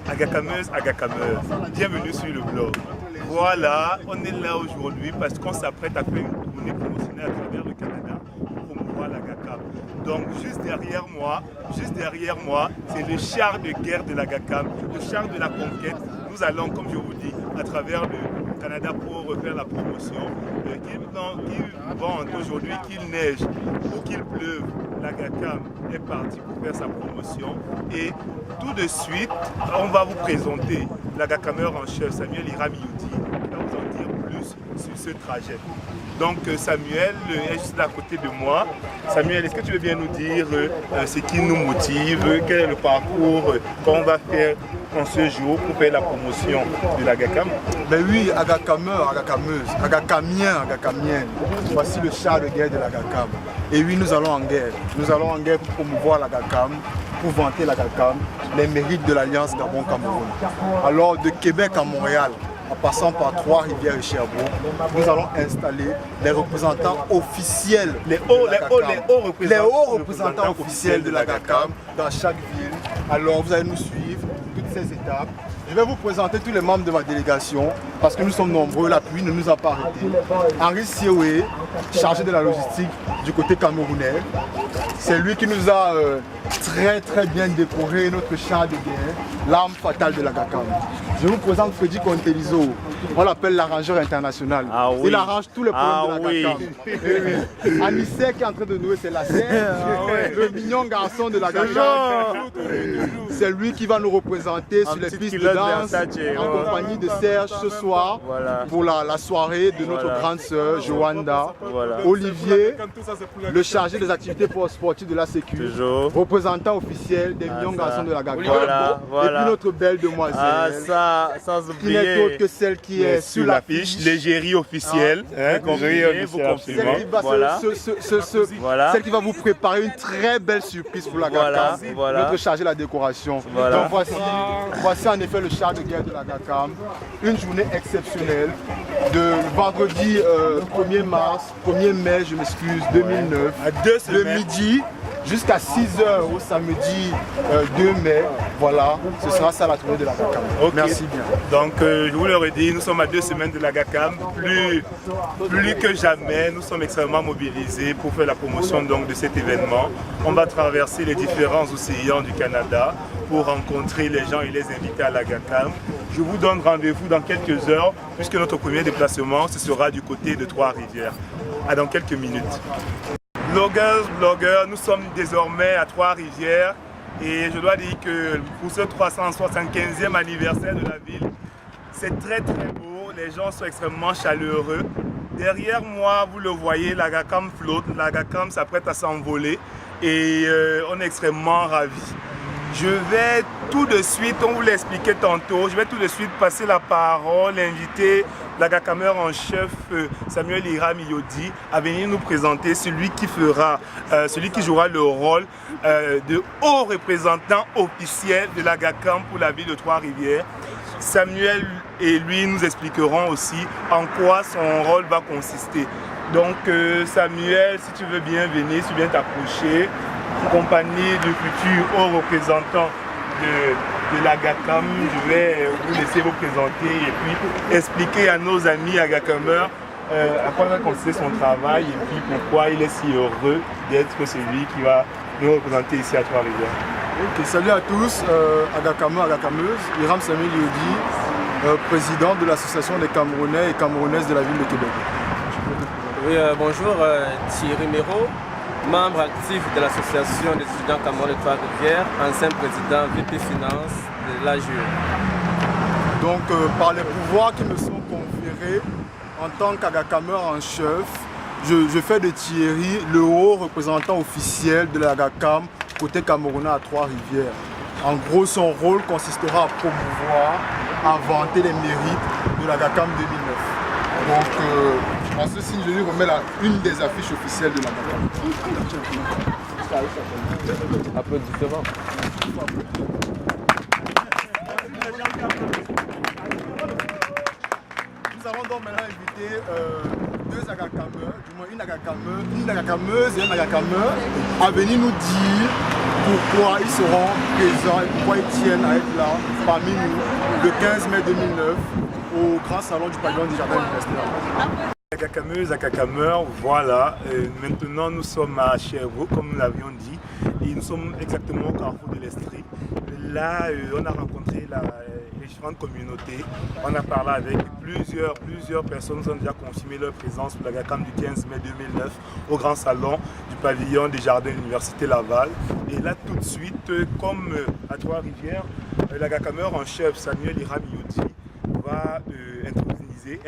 Agacameuse, bienvenue sur le blog. Voilà, on est là aujourd'hui parce qu'on s'apprête à faire une tournée promotionnelle à travers le Canada pour promouvoir l'Agacam. Donc juste derrière moi, c'est le char de guerre de l'Agacam, le char de la conquête. Nous allons, comme je vous dis, à travers le Canada pour refaire la promotion. Qu'il vente aujourd'hui, qu'il neige ou qu'il pleuve, l'Agacam est parti pour faire sa promotion. Et tout de suite, on va vous présenter l'Agacameur en chef, Samuel Hiram Youdi, qui va vous en dire plus sur ce trajet. Donc Samuel est juste à côté de moi. Samuel, est-ce que tu veux bien nous dire ce qui nous motive, quel est le parcours qu'on va faire en ce jour pour faire la promotion de l'Agacam? Ben oui, Agacameur, Agacameuse, Agacamien. Voici le char de guerre de l'Agacam. Et oui, nous allons en guerre. Nous allons en guerre pour promouvoir l'Agacam, pour vanter l'Agacam, les mérites de l'Alliance Gabon-Cameroun. Alors de Québec à Montréal, en passant par Trois-Rivières et Sherbrooke, nous allons installer les représentants officiels, les hauts représentants officiels de l'Agacam dans chaque ville. Alors vous allez nous suivre toutes ces étapes. Je vais vous présenter tous les membres de ma délégation parce que nous sommes nombreux, l'appui ne nous a pas arrêtés. Henri Sioué, chargé de la logistique du côté camerounais. C'est lui qui nous a très bien décoré notre char de guerre, l'arme fatale de l'Agacam. Je vous présente Freddy Contelizo, on l'appelle l'arrangeur international. Ah oui. Il arrange tous les problèmes de l'Agacam. Oui. Anissé qui est en train de nouer ses lacets, le mignon garçon de l'Agacam. C'est lui qui va nous représenter sur les pistes de danse en compagnie de Serge ce soir pour la soirée de notre grande sœur Joanda. Olivier, le chargé des activités sportives de la Sécu, représentant officiel des millions garçons de l'Agacam. Et puis notre belle demoiselle, qui n'est autre que celle qui est sur l'affiche, l'égérie officielle, celle qui va vous préparer une très belle surprise pour l'Agacam, notre chargé de la décoration. Donc voici en effet le char de guerre de l'Agacam, une journée exceptionnelle de vendredi 1er mai, je m'excuse, 2009, de midi jusqu'à 6h au samedi 2 mai. Voilà, ce sera ça la tournée de l'Agacam. Okay. Merci bien. Donc je vous l'aurais dit, nous sommes à 2 semaines de l'Agacam, plus que jamais, nous sommes extrêmement mobilisés pour faire la promotion donc, de cet événement. On va traverser les différents océans du Canada pour rencontrer les gens et les inviter à l'Agacam. Je vous donne rendez-vous dans quelques heures, puisque notre premier déplacement, ce sera du côté de Trois-Rivières. Dans quelques minutes. Blogueurs, nous sommes désormais à Trois-Rivières et je dois dire que pour ce 375e anniversaire de la ville, c'est très beau, les gens sont extrêmement chaleureux. Derrière moi, vous le voyez, l'Agacam flotte, l'Agacam s'apprête à s'envoler et on est extrêmement ravis. Je vais tout de suite, on vous l'a expliqué tantôt, je vais tout de suite passer la parole, inviter l'Agacameur en chef Samuel Hiram Youdi à venir nous présenter celui qui jouera le rôle de haut représentant officiel de l'Agacam pour la ville de Trois-Rivières. Samuel et lui nous expliqueront aussi en quoi son rôle va consister. Donc Samuel, si tu veux bien venir, si tu viens t'approcher, en compagnie du futur haut représentant de l'Agacam, je vais vous laisser vous présenter et puis expliquer à nos amis Agacameurs à quoi va consister son travail et puis pourquoi il est si heureux d'être celui qui va nous représenter ici à Trois-Rivières. Okay, salut à tous, Agacameux, Agacameuse, Hiram Samuel Youdi, président de l'association des Camerounais et Camerounaises de la ville de Québec. Oui, bonjour, Thierry Méraud, membre actif de l'association des étudiants camerounais de Trois-Rivières, ancien président VP Finance de l'AGE. Donc par les pouvoirs qui me sont conférés en tant qu'Agacameur en chef, je fais de Thierry le haut représentant officiel de l'Agacam côté camerounais à Trois-Rivières. En gros, son rôle consistera à promouvoir, à vanter les mérites de l'Agacam 2009. Donc, en ce signe, je lui remets une des affiches officielles de l'Agacam. Applaudissements. Nous allons donc maintenant inviter 2 agakameurs, du moins une agakameuse et un agakameur, à venir nous dire pourquoi ils seront présents et pourquoi ils tiennent à être là parmi nous le 15 mai 2009 au grand salon du pavillon des jardins universitaires. Agakameuse, agakameur, voilà. Maintenant nous sommes à Sherbrooke, comme nous l'avions dit, et nous sommes exactement au carrefour de l'Estrie. Là, on a rencontré les différentes communautés, on a parlé avec plusieurs personnes qui ont déjà confirmé leur présence pour l'Agacam du 15 mai 2009 au grand salon du pavillon des jardins de l'Université Laval. Et là, tout de suite, comme à Trois-Rivières, l'Agakameur en chef Samuel Iramiyoti va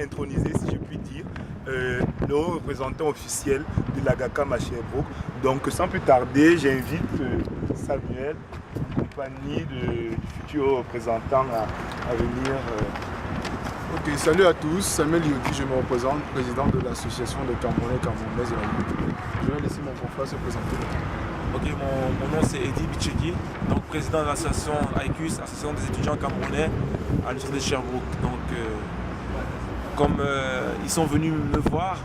introniser, si je puis dire, le représentant officiel de l'Agacam à Sherbrooke. Donc sans plus tarder, j'invite Samuel, en compagnie du futur représentant à venir. Ok, salut à tous, Samuel Iramiyoti, je me représente, président de l'association des Camerounais Camerounaises de la République. Je vais laisser mon confrère se présenter. Ok, mon nom c'est Eddy Bichegi, donc président de l'association AICUS, Association des étudiants camerounais à l'université de Sherbrooke. Donc, comme ils sont venus me voir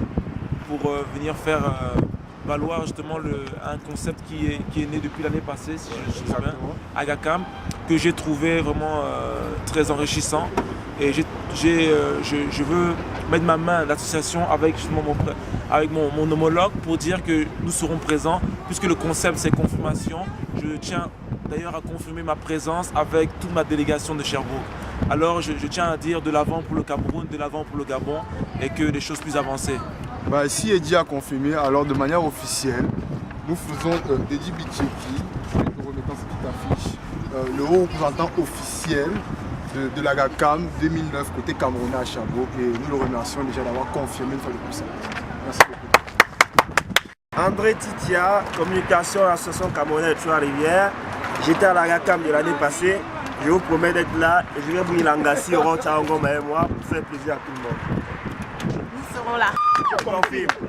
pour venir faire valoir justement un concept qui est né depuis l'année passée, si je me souviens, Agacam, que j'ai trouvé vraiment très enrichissant. Et je veux mettre ma main à l'association avec justement mon homologue pour dire que nous serons présents, puisque le concept c'est confirmation. Je tiens d'ailleurs à confirmer ma présence avec toute ma délégation de Sherbrooke. Alors je tiens à dire de l'avant pour le Cameroun, de l'avant pour le Gabon, et que les choses puissent avancer. Bah, si Eddy a confirmé, alors de manière officielle, nous faisons Eddy Bichegi, nous remettons cette petite affiche, le haut représentant officiel de l'Agacam 2009 côté Camerounais à Sherbrooke, et nous le remercions déjà d'avoir confirmé une fois de plus ça. Merci beaucoup. André Titia, communication association camerounaise de Trois-Rivières. J'étais à l'Agacam de l'année passée. Je vous promets d'être là et je vais vous Langassi, Oron, Tchaongoma et moi pour faire plaisir à tout le monde. Nous serons là. Je confirme.